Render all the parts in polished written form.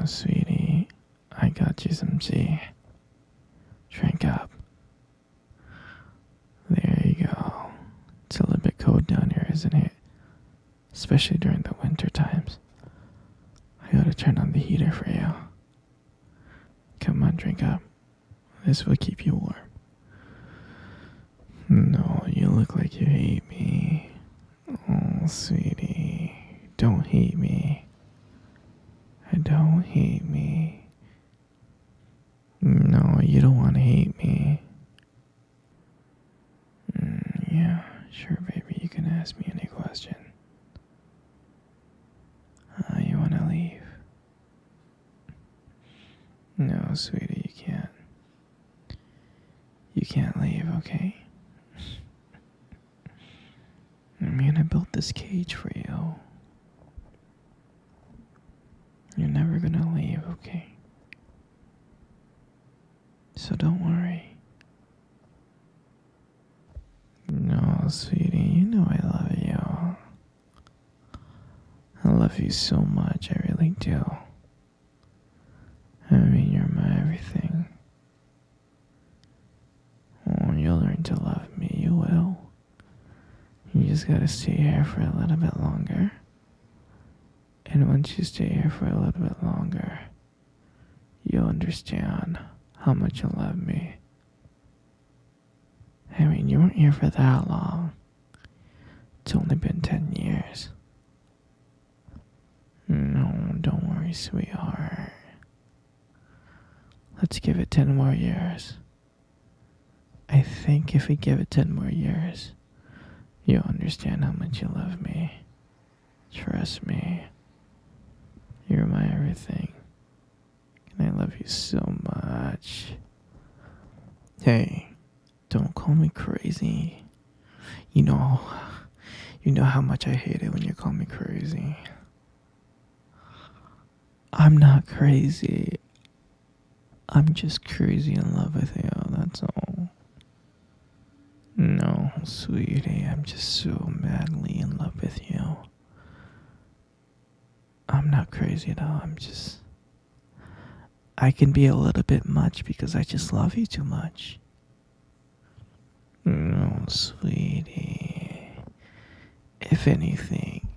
Sweetie, I got you some tea. Drink up. There you go. It's a little bit cold down here, isn't it? Especially during the winter times. I gotta turn on the heater for you. Come on, drink up. This will keep you warm. No, you look like you hate me. Oh, sweetie, don't hate me. Don't hate me. No, you don't want to hate me. Yeah, sure, baby, you can ask me any question. You want to leave? No, sweetie, you can't. You can't leave, okay? I built this cage for you. You're never gonna leave, okay? So don't worry. No, sweetie, you know I love you. I love you so much, I really do. I mean, you're my everything. Oh, you'll learn to love me, you will. You just gotta stay here for a little bit longer. And once you stay here for a little bit longer, you'll understand how much you love me. I mean, you weren't here for that long. It's only been 10 years. No, don't worry, sweetheart. Let's give it 10 more years. I think if we give it 10 more years, you'll understand how much you love me. Trust me. You're my everything. And I love you so much. Hey, don't call me crazy. You know how much I hate it when you call me crazy. I'm not crazy. I'm just crazy in love with you, that's all. No, sweetie, I'm just so madly in love with you. I'm not crazy at all, I can be a little bit much because I just love you too much. No, sweetie. If anything,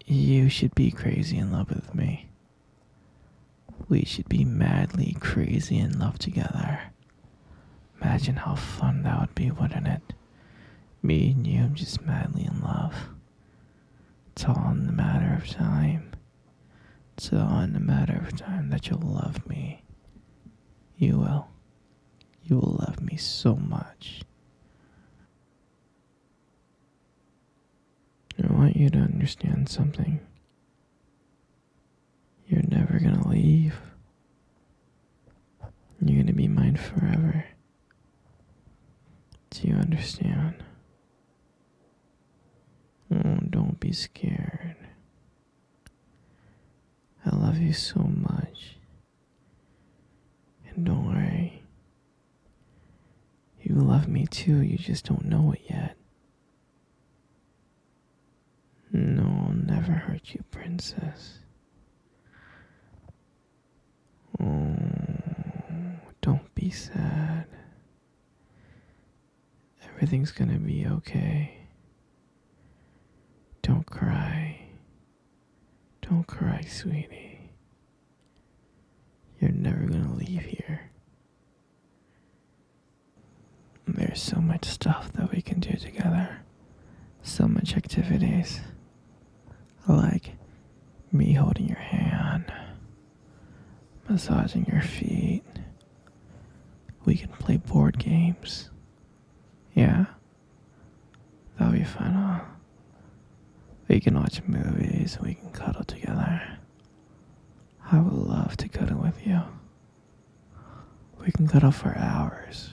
you should be crazy in love with me. We should be madly crazy in love together. Imagine how fun that would be, wouldn't it? Me and you just madly in love. It's all in the matter of time. It's all in the matter of time that you'll love me. You will. You will love me so much. I want you to understand something. You're never gonna leave. You're gonna be mine forever. Do you understand? Oh, don't be scared. I love you so much. And don't worry. You love me too, you just don't know it yet. No, I'll never hurt you, princess. Oh, don't be sad. Everything's gonna be okay. Don't cry. Don't cry, sweetie. You're never gonna leave here. There's so much stuff that we can do together. So much activities. Like me holding your hand, massaging your feet. We can play board games. Yeah? That'll be fun, huh? We can watch movies, we can cuddle together. I would love to cuddle with you. We can cuddle for hours.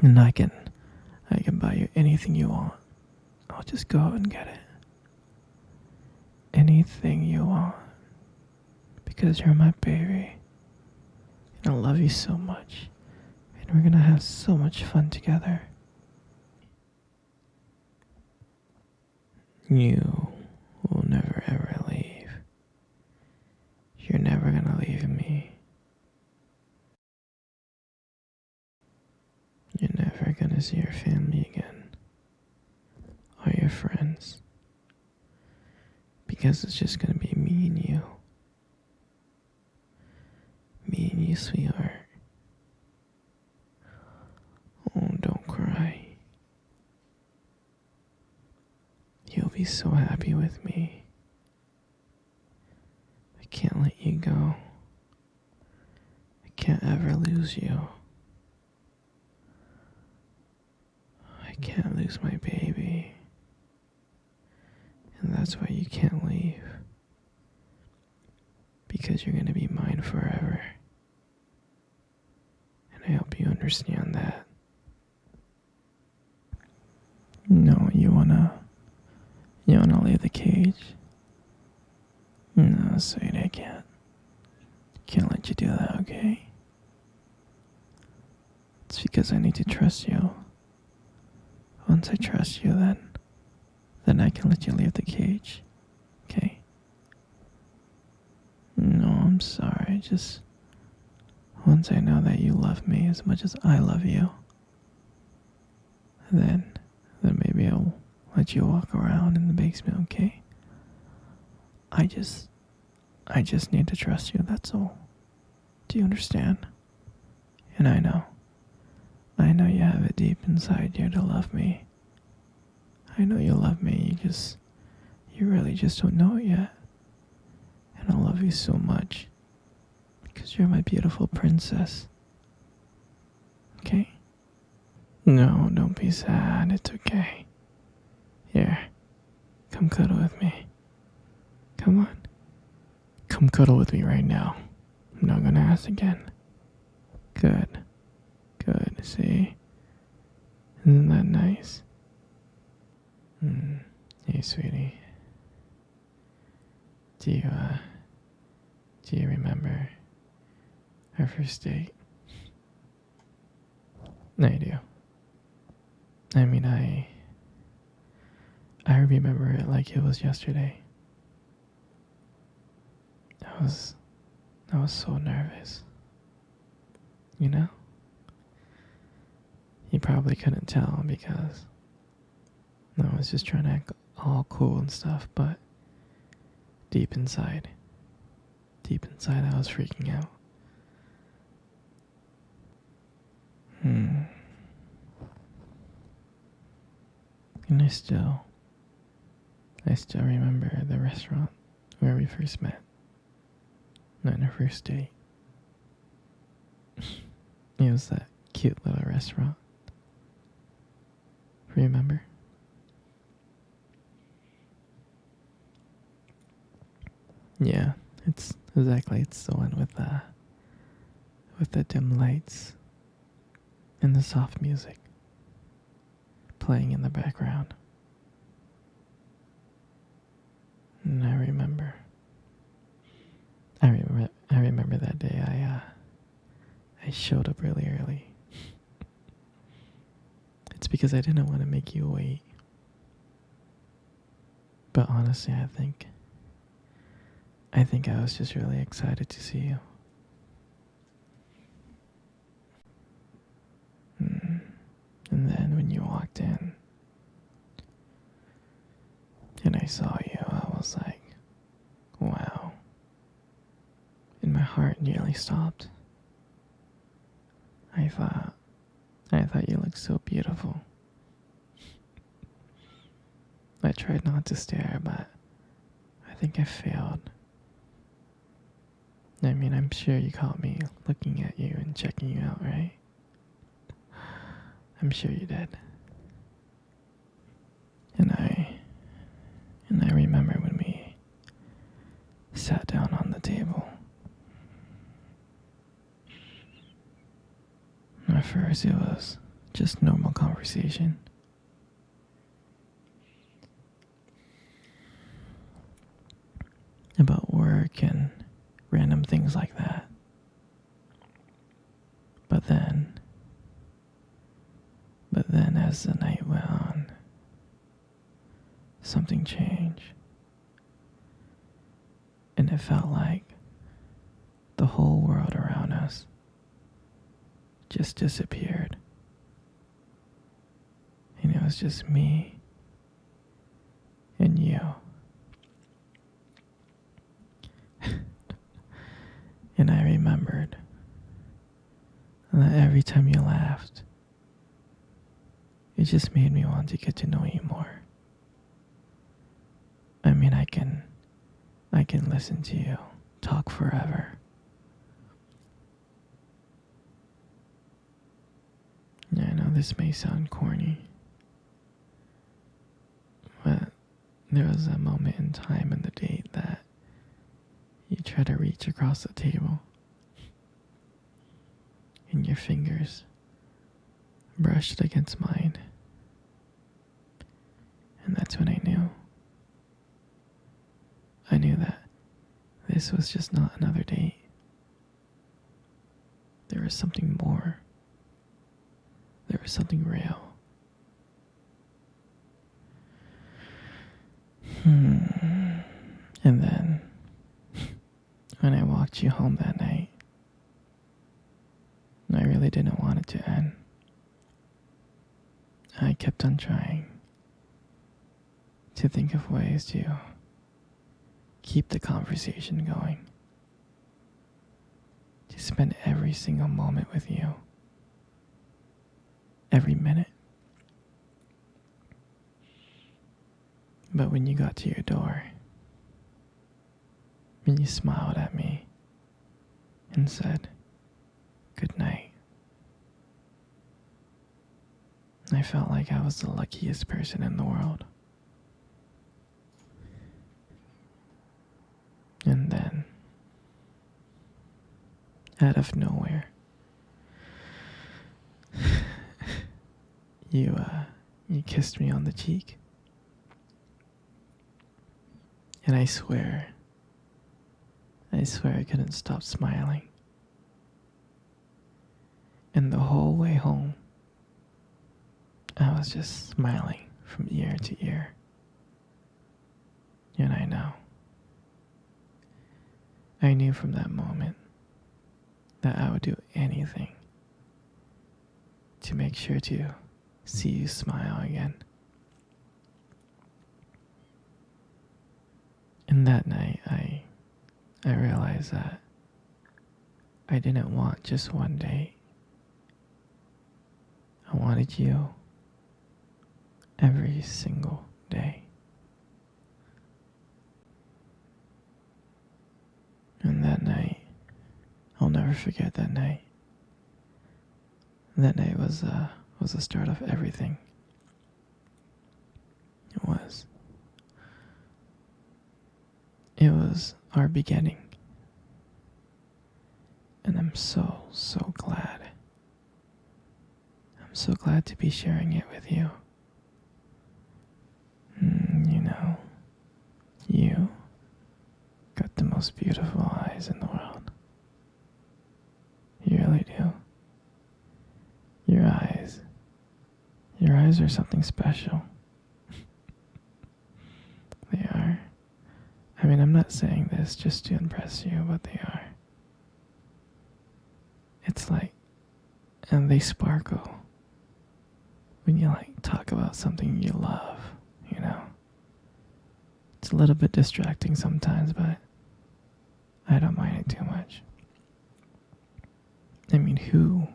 And I can buy you anything you want. I'll just go out and get it. Anything you want. Because you're my baby. And I love you so much. And we're gonna have so much fun together. You will never ever leave. You're never see your family again, or your friends, because it's just gonna be me and you. Me and you, sweetheart. Oh, don't cry. You'll be so happy with me. I can't let you go. I can't ever lose you. I can't lose my baby. And that's why you can't leave. Because you're gonna be mine forever. And I hope you understand that. No, you wanna leave the cage? No, sweetie, I can't. Can't let you do that, okay? It's because I need to trust you. Once I trust you, then I can let you leave the cage, okay? No, I'm sorry. Just once I know that you love me as much as I love you, then maybe I'll let you walk around in the basement, okay? I just need to trust you, that's all. Do you understand? And I know you have it deep inside you to love me. I know you love me, you really just don't know it yet. And I love you so much, because you're my beautiful princess. Okay? No, don't be sad, it's okay. Here, come cuddle with me. Come on. Come cuddle with me right now. I'm not gonna ask again. Good. See? Isn't that nice? Hey, sweetie. Do you remember our first date? I do. I mean, I remember it like it was yesterday. I was so nervous. You know? You probably couldn't tell because I was just trying to act all cool and stuff, but deep inside I was freaking out. And I still remember the restaurant where we first met. On our first date. It was that cute little restaurant. Remember? Yeah, it's the one with the dim lights and the soft music playing in the background. And I remember that day I showed up really early. It's because I didn't want to make you wait. But honestly, I think I was just really excited to see you. And then when you walked in and I saw you, I was like, wow. And my heart nearly stopped. I thought you looked so beautiful. I tried not to stare, but I think I failed. I mean, I'm sure you caught me looking at you and checking you out, right? I'm sure you did. And I remember when we sat down on the table. At first it was just normal conversation. About work and random things like that. But then as the night went on, something changed. And it felt like the whole world around us just disappeared. And it was just me and you. And I remembered that every time you laughed, it just made me want to get to know you more. I mean, I can listen to you talk forever. Yeah, I know this may sound corny, but there was a moment in time in the date that you tried to reach across the table, and your fingers brushed against mine. And that's when I knew. I knew that this was just not another date. There was something more. There was something real. And then, when I walked you home that night, I really didn't want it to end. I kept on trying to think of ways to keep the conversation going, to spend every single moment with you, every minute. But when you got to your door, and you smiled at me and said, "Good night," I felt like I was the luckiest person in the world. And then, out of nowhere, you kissed me on the cheek. And I swear I couldn't stop smiling. And the whole way home, I was just smiling from ear to ear. And I knew from that moment that I would do anything to make sure to see you smile again. And that night, I realized that I didn't want just one date. I wanted you every single day. And that night, I'll never forget that night. That night was the start of everything. It was. It was our beginning. And I'm so glad. I'm so glad to be sharing it with you. You got the most beautiful eyes in the world. You really do. Your eyes are something special. They are. I mean, I'm not saying this just to impress you, but they are. It's like, and they sparkle when you talk about something you love, It's a little bit distracting sometimes, but I don't mind it too much. I mean, who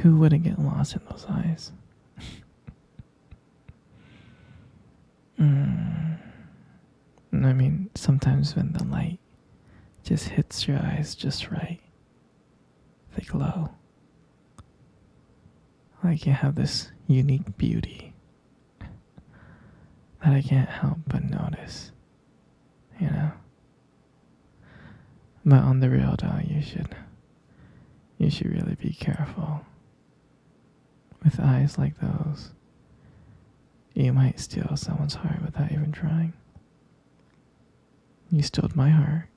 wouldn't get lost in those eyes? I mean, sometimes when the light just hits your eyes just right, they glow. Like you have this unique beauty that I can't help but notice, But on the real though, you should really be careful. With eyes like those, you might steal someone's heart without even trying. You stole my heart.